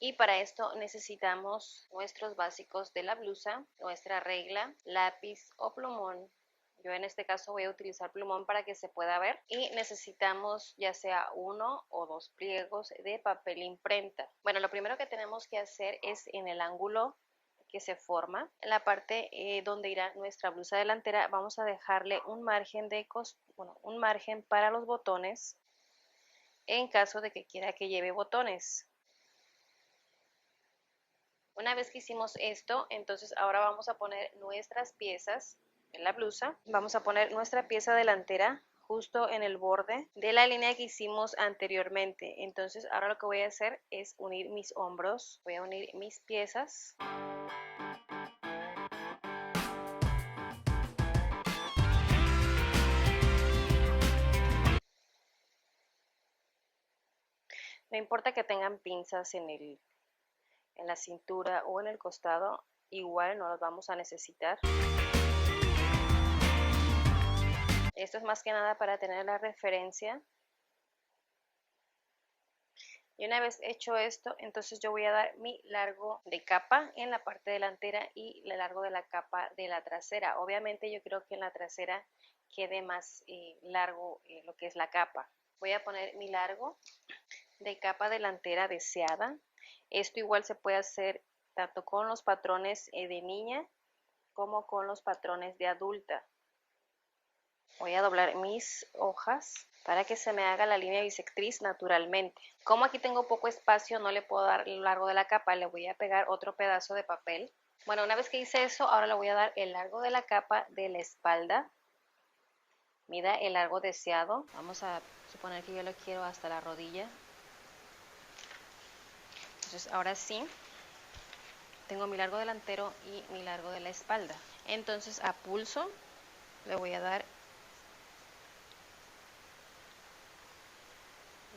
Y para esto necesitamos nuestros básicos de la blusa, nuestra regla, lápiz o plumón. Yo en este caso voy a utilizar plumón para que se pueda ver. Y necesitamos ya sea 1 o 2 pliegos de papel imprenta. Bueno, lo primero que tenemos que hacer es en el ángulo que se forma, en la parte donde irá nuestra blusa delantera, vamos a dejarle un margen un margen para los botones en caso de que quiera que lleve botones. Una vez que hicimos esto, entonces ahora vamos a poner nuestras piezas en la blusa. Vamos a poner nuestra pieza delantera justo en el borde de la línea que hicimos anteriormente. Entonces ahora lo que voy a hacer es unir mis hombros. Voy a unir mis piezas. No importa que tengan pinzas en la cintura o en el costado, igual no las vamos a necesitar. Esto es más que nada para tener la referencia. Y una vez hecho esto, entonces yo voy a dar mi largo de capa en la parte delantera y el largo de la capa de la trasera. Obviamente yo creo que en la trasera quede más largo lo que es la capa. Voy a poner mi largo de capa delantera deseada. Esto igual se puede hacer tanto con los patrones de niña como con los patrones de adulta. Voy a doblar mis hojas para que se me haga la línea bisectriz naturalmente. Como aquí tengo poco espacio, no le puedo dar el largo de la capa, le voy a pegar otro pedazo de papel. Bueno, una vez que hice eso, ahora le voy a dar el largo de la capa de la espalda. Mida el largo deseado. Vamos a suponer que yo lo quiero hasta la rodilla. Entonces ahora sí, tengo mi largo delantero y mi largo de la espalda. Entonces a pulso le voy a dar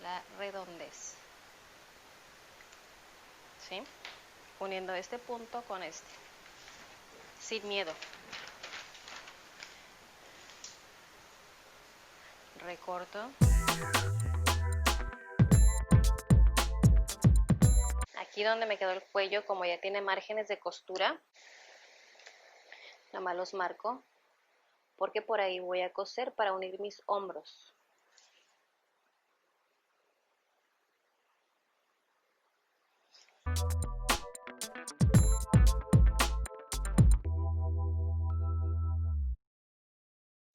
la redondez, ¿sí? Uniendo este punto con este, sin miedo. Recorto. Aquí donde me quedó el cuello, como ya tiene márgenes de costura, nada más los marco, porque por ahí voy a coser para unir mis hombros.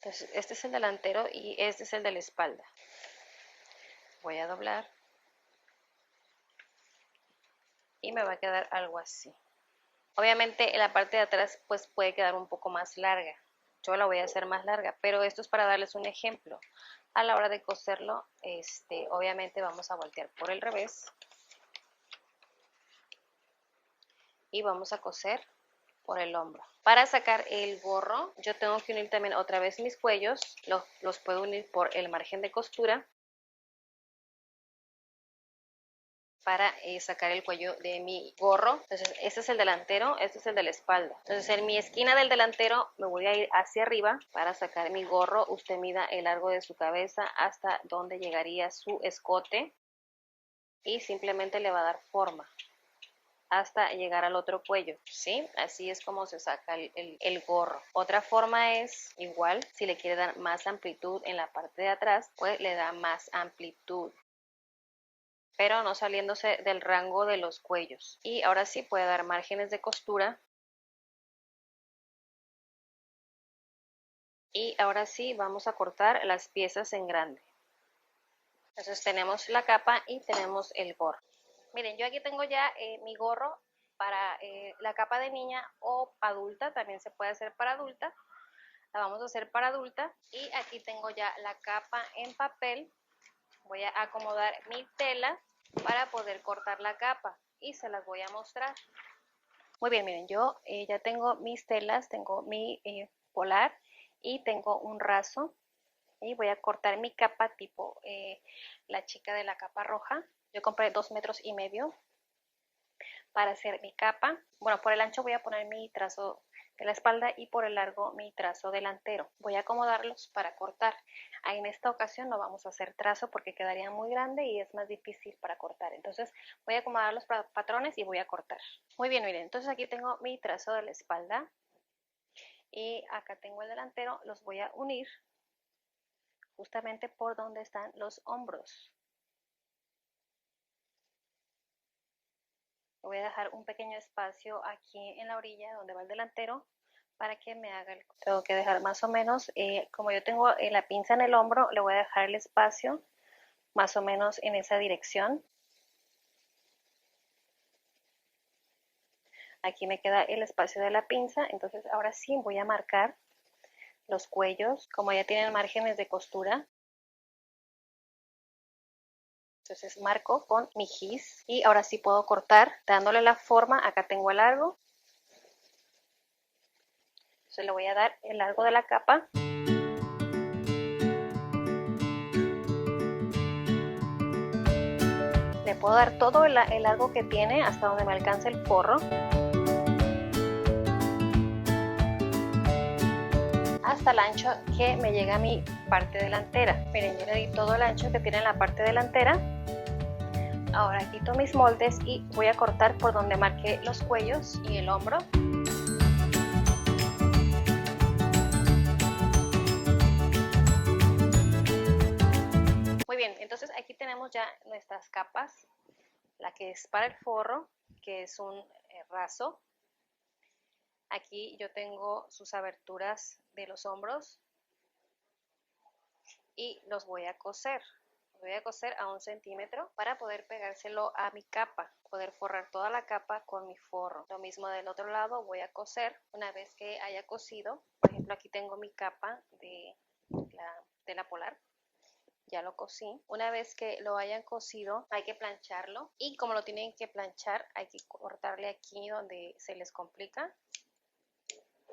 Entonces, este es el delantero y este es el de la espalda. Voy a doblar y me va a quedar algo así. Obviamente en la parte de atrás pues puede quedar un poco más larga. Yo la voy a hacer más larga, pero esto es para darles un ejemplo. A la hora de coserlo, obviamente vamos a voltear por el revés y vamos a coser por el hombro. Para sacar el gorro, yo tengo que unir también otra vez mis cuellos, los puedo unir por el margen de costura para sacar el cuello de mi gorro. Entonces este es el delantero, este es el de la espalda. Entonces en mi esquina del delantero me voy a ir hacia arriba para sacar mi gorro. Usted mida el largo de su cabeza hasta donde llegaría su escote y simplemente le va a dar forma hasta llegar al otro cuello, ¿sí? Así es como se saca el gorro. Otra forma es igual, si le quiere dar más amplitud en la parte de atrás, pues le da más amplitud, pero no saliéndose del rango de los cuellos. Y ahora sí puede dar márgenes de costura. Y ahora sí vamos a cortar las piezas en grande. Entonces tenemos la capa y tenemos el gorro. Miren, yo aquí tengo ya mi gorro para la capa de niña o adulta, también se puede hacer para adulta. La vamos a hacer para adulta. Y aquí tengo ya la capa en papel. Voy a acomodar mi tela para poder cortar la capa y se las voy a mostrar. Muy bien, miren, yo ya tengo mis telas, tengo mi polar y tengo un raso y voy a cortar mi capa tipo la chica de la capa roja. Yo compré 2,5 metros para hacer mi capa. Bueno, por el ancho voy a poner mi trazo de la espalda y por el largo mi trazo delantero. Voy a acomodarlos para cortar. En esta ocasión no vamos a hacer trazo porque quedaría muy grande y es más difícil para cortar. Entonces voy a acomodar los patrones y voy a cortar. Muy bien, miren, entonces aquí tengo mi trazo de la espalda y acá tengo el delantero. Los voy a unir justamente por donde están los hombros. Voy a dejar un pequeño espacio aquí en la orilla donde va el delantero para que me haga el... Tengo que dejar más o menos, como yo tengo la pinza en el hombro, le voy a dejar el espacio más o menos en esa dirección. Aquí me queda el espacio de la pinza, entonces ahora sí voy a marcar los cuellos, como ya tienen márgenes de costura. Entonces marco con mi gis y ahora sí puedo cortar dándole la forma. Acá tengo el largo. Entonces le voy a dar el largo de la capa. Le puedo dar todo el largo que tiene hasta donde me alcance el forro. Hasta el ancho que me llega a mi parte delantera. Miren, yo le di todo el ancho que tiene en la parte delantera. Ahora quito mis moldes y voy a cortar por donde marqué los cuellos y el hombro. Muy bien, entonces aquí tenemos ya nuestras capas. La que es para el forro, que es un raso. Aquí yo tengo sus aberturas de los hombros y los voy a coser. Voy a coser a 1 centímetro para poder pegárselo a mi capa, poder forrar toda la capa con mi forro. Lo mismo del otro lado, voy a coser. Una vez que haya cosido, por ejemplo aquí tengo mi capa de la polar, ya lo cosí. Una vez que lo hayan cosido hay que plancharlo y como lo tienen que planchar hay que cortarle aquí donde se les complica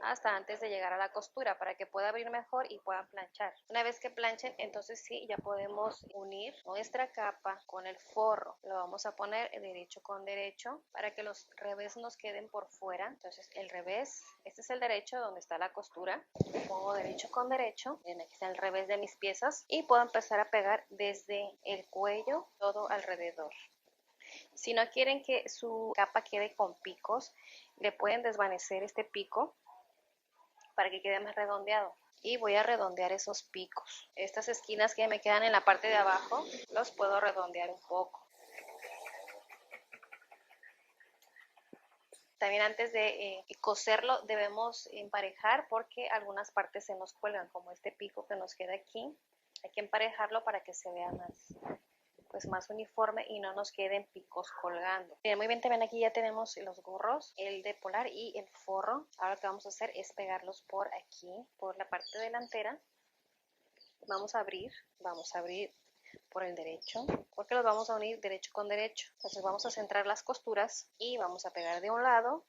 hasta antes de llegar a la costura para que pueda abrir mejor y puedan planchar. Una vez que planchen, entonces sí, ya podemos unir nuestra capa con el forro. Lo vamos a poner derecho con derecho para que los revés nos queden por fuera. Entonces el revés, este es el derecho donde está la costura. Pongo derecho con derecho, miren, aquí está el revés de mis piezas y puedo empezar a pegar desde el cuello todo alrededor. Si no quieren que su capa quede con picos, le pueden desvanecer este pico para que quede más redondeado y voy a redondear esos picos. Estas esquinas que me quedan en la parte de abajo los puedo redondear un poco. También antes de coserlo debemos emparejar porque algunas partes se nos cuelgan, como este pico que nos queda aquí. Hay que emparejarlo para que se vea más uniforme y no nos queden picos colgando. Miren, muy bien, también aquí ya tenemos los gorros, el de polar y el forro. Ahora lo que vamos a hacer es pegarlos por aquí, por la parte delantera. Vamos a abrir por el derecho, porque los vamos a unir derecho con derecho. Entonces vamos a centrar las costuras y vamos a pegar de un lado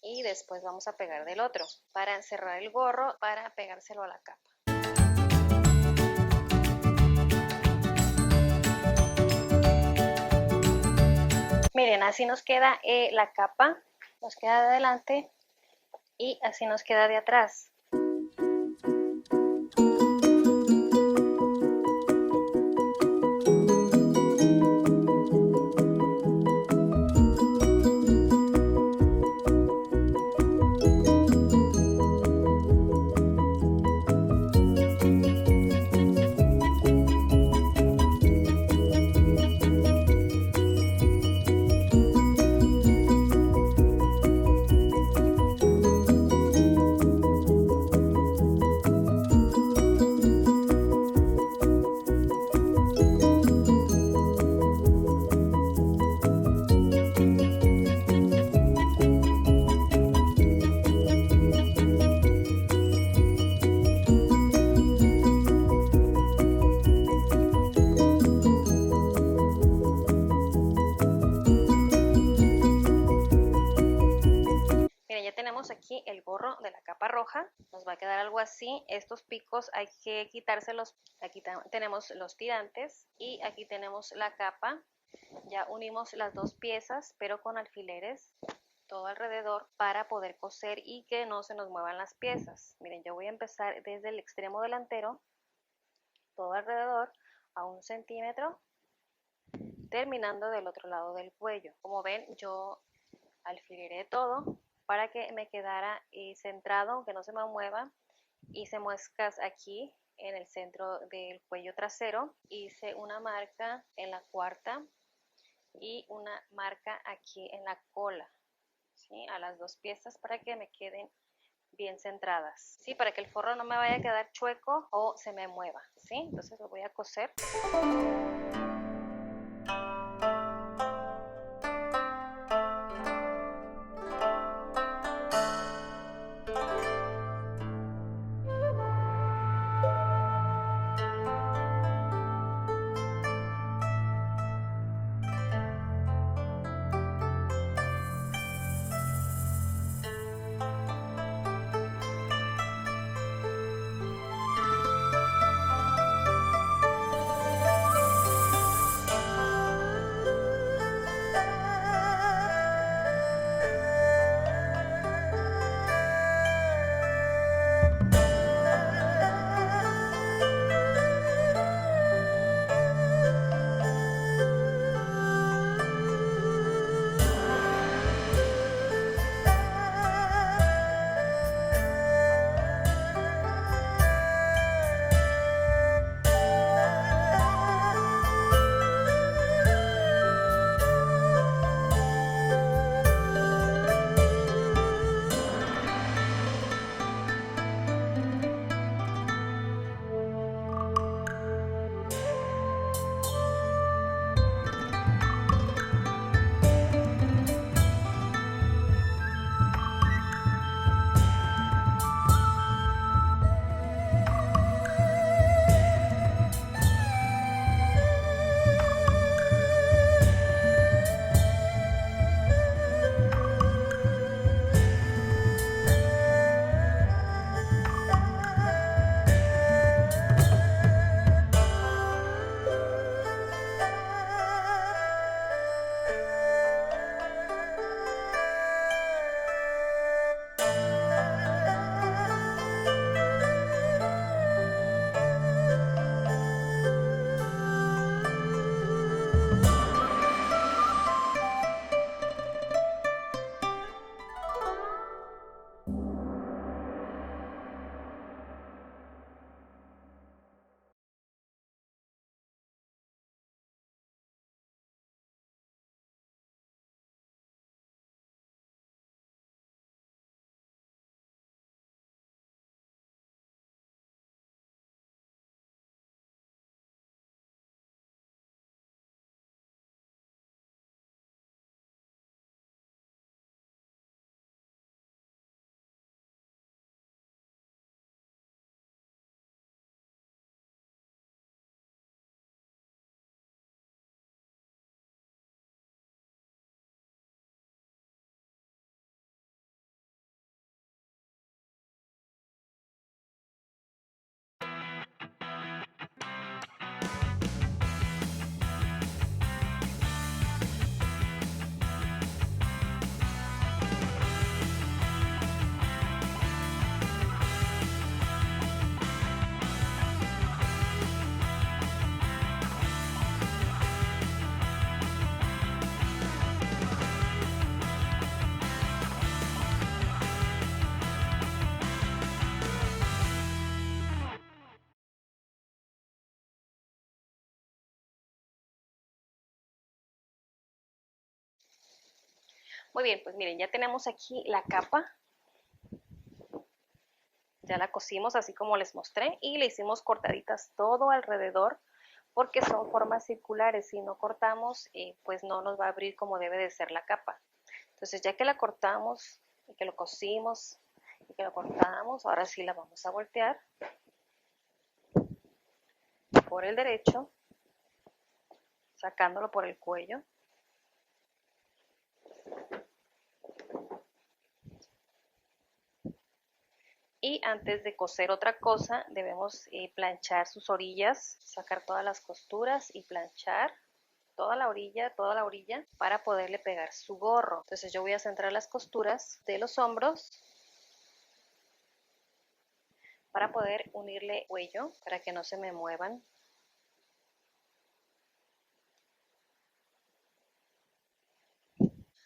y después vamos a pegar del otro para cerrar el gorro, para pegárselo a la capa. Miren, así nos queda la capa, nos queda de adelante y así nos queda de atrás. Aquí el gorro de la capa roja, nos va a quedar algo así. Estos picos hay que quitárselos. Aquí tenemos los tirantes y aquí tenemos la capa. Ya unimos las dos piezas pero con alfileres. todo alrededor para poder coser y que no se nos muevan las piezas. Miren, yo voy a empezar desde el extremo delantero, todo alrededor a 1 centímetro, terminando del otro lado del cuello. Como ven, yo alfileré todo para que me quedara centrado, aunque no se me mueva. Hice muescas aquí en el centro del cuello trasero, hice una marca en la cuarta y una marca aquí en la cola, ¿sí? A las dos piezas para que me queden bien centradas, ¿sí? Para que el forro no me vaya a quedar chueco o se me mueva, ¿sí? Entonces lo voy a coser. Muy bien, pues miren, ya tenemos aquí la capa, ya la cosimos así como les mostré y le hicimos cortaditas todo alrededor porque son formas circulares. Si no cortamos, pues no nos va a abrir como debe de ser la capa. Entonces ya que la cortamos y que lo cosimos y que lo cortamos, ahora sí la vamos a voltear por el derecho, sacándolo por el cuello. Y antes de coser otra cosa, debemos planchar sus orillas, sacar todas las costuras y planchar. toda la orilla, para poderle pegar su gorro. Entonces yo voy a centrar las costuras de los hombros para poder unirle cuello, para que no se me muevan.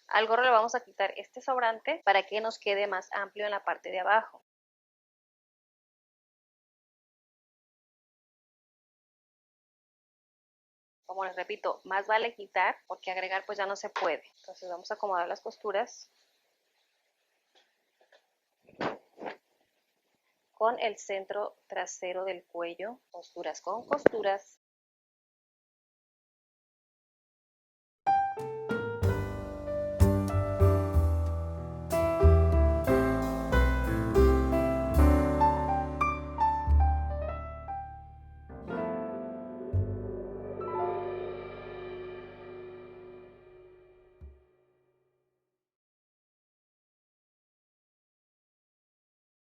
Al gorro le vamos a quitar este sobrante para que nos quede más amplio en la parte de abajo. Como les repito, más vale quitar porque agregar pues ya no se puede. Entonces vamos a acomodar las costuras con el centro trasero del cuello, costuras con costuras.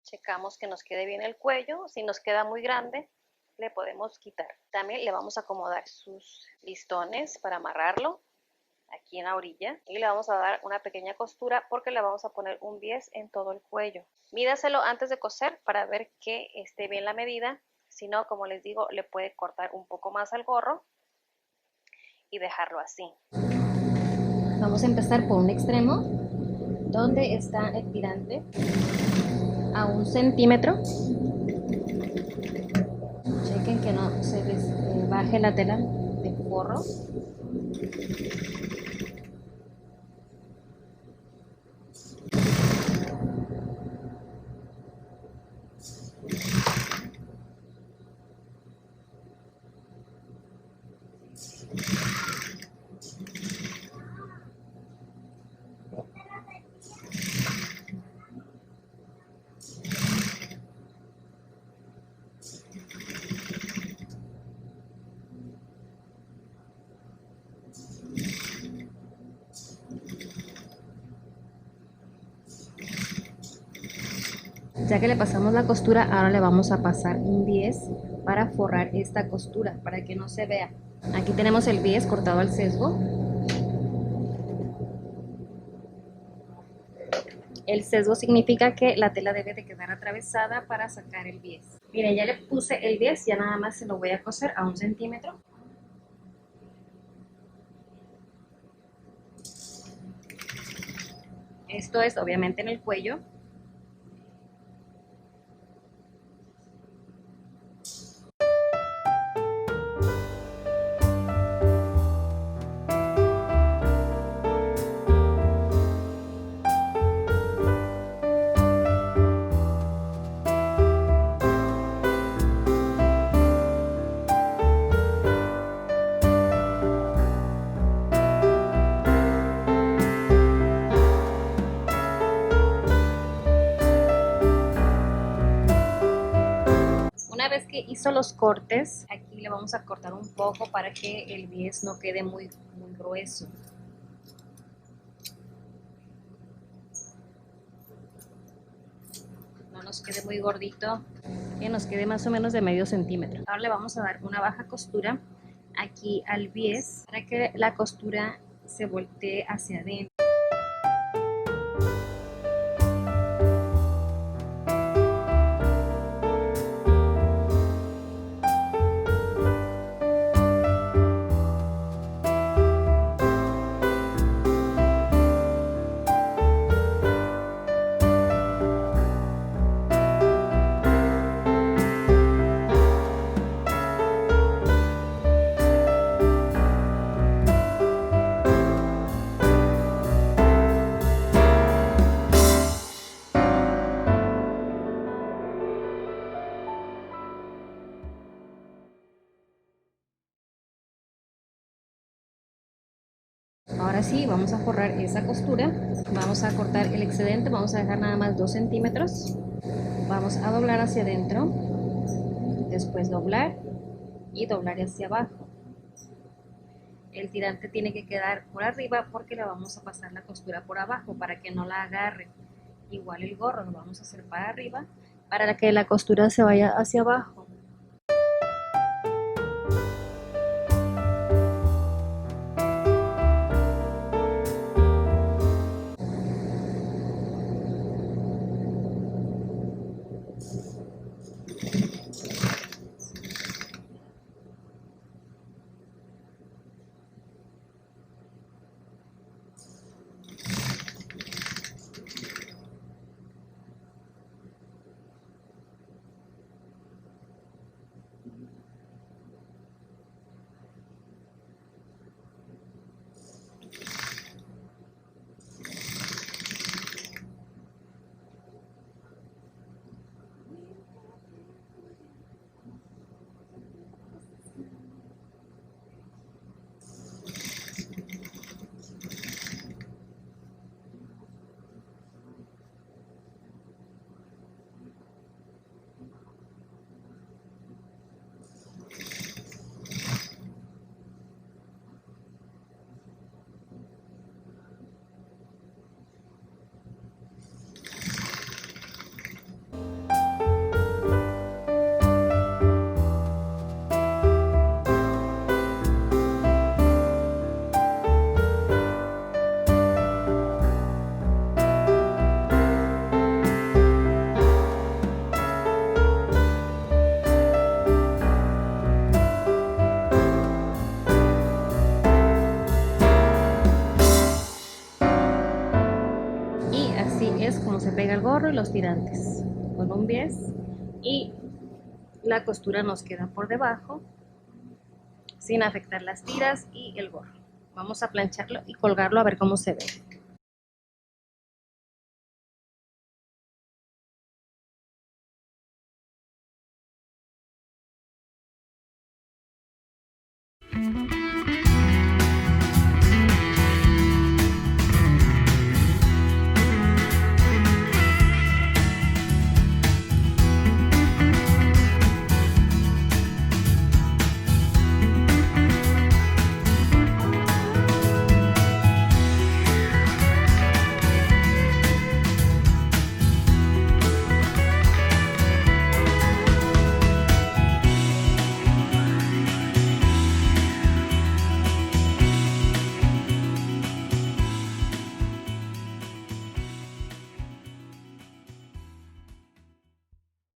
Checamos que nos quede bien el cuello, si nos queda muy grande le podemos quitar. También le vamos a acomodar sus listones para amarrarlo aquí en la orilla y le vamos a dar una pequeña costura porque le vamos a poner un bies en todo el cuello. Mídaselo antes de coser para ver que esté bien la medida, si no, como les digo, le puede cortar un poco más al gorro y dejarlo así. Vamos a empezar por un extremo donde está el tirante a 1 centímetro. Chequen que no se baje la tela del forro. Ya que le pasamos la costura, ahora le vamos a pasar un bies para forrar esta costura, para que no se vea. Aquí tenemos el bies cortado al sesgo. El sesgo significa que la tela debe de quedar atravesada para sacar el bies. Miren, ya le puse el bies, ya nada más se lo voy a coser a 1 centímetro. Esto es obviamente en el cuello. Una vez que hizo los cortes, aquí le vamos a cortar un poco para que el bies no quede muy grueso. No nos quede muy gordito, que nos quede más o menos de medio centímetro. Ahora le vamos a dar una baja costura aquí al bies para que la costura se voltee hacia adentro. Ahora sí, vamos a forrar esa costura. Vamos a cortar el excedente, vamos a dejar nada más 2 centímetros. Vamos a doblar hacia adentro, después doblar y doblar hacia abajo. El tirante tiene que quedar por arriba porque le vamos a pasar la costura por abajo para que no la agarre. Igual el gorro lo vamos a hacer para arriba para que la costura se vaya hacia abajo. cómo se pega el gorro y los tirantes con un bies, y la costura nos queda por debajo sin afectar las tiras y el gorro. Vamos a plancharlo y colgarlo a ver cómo se ve.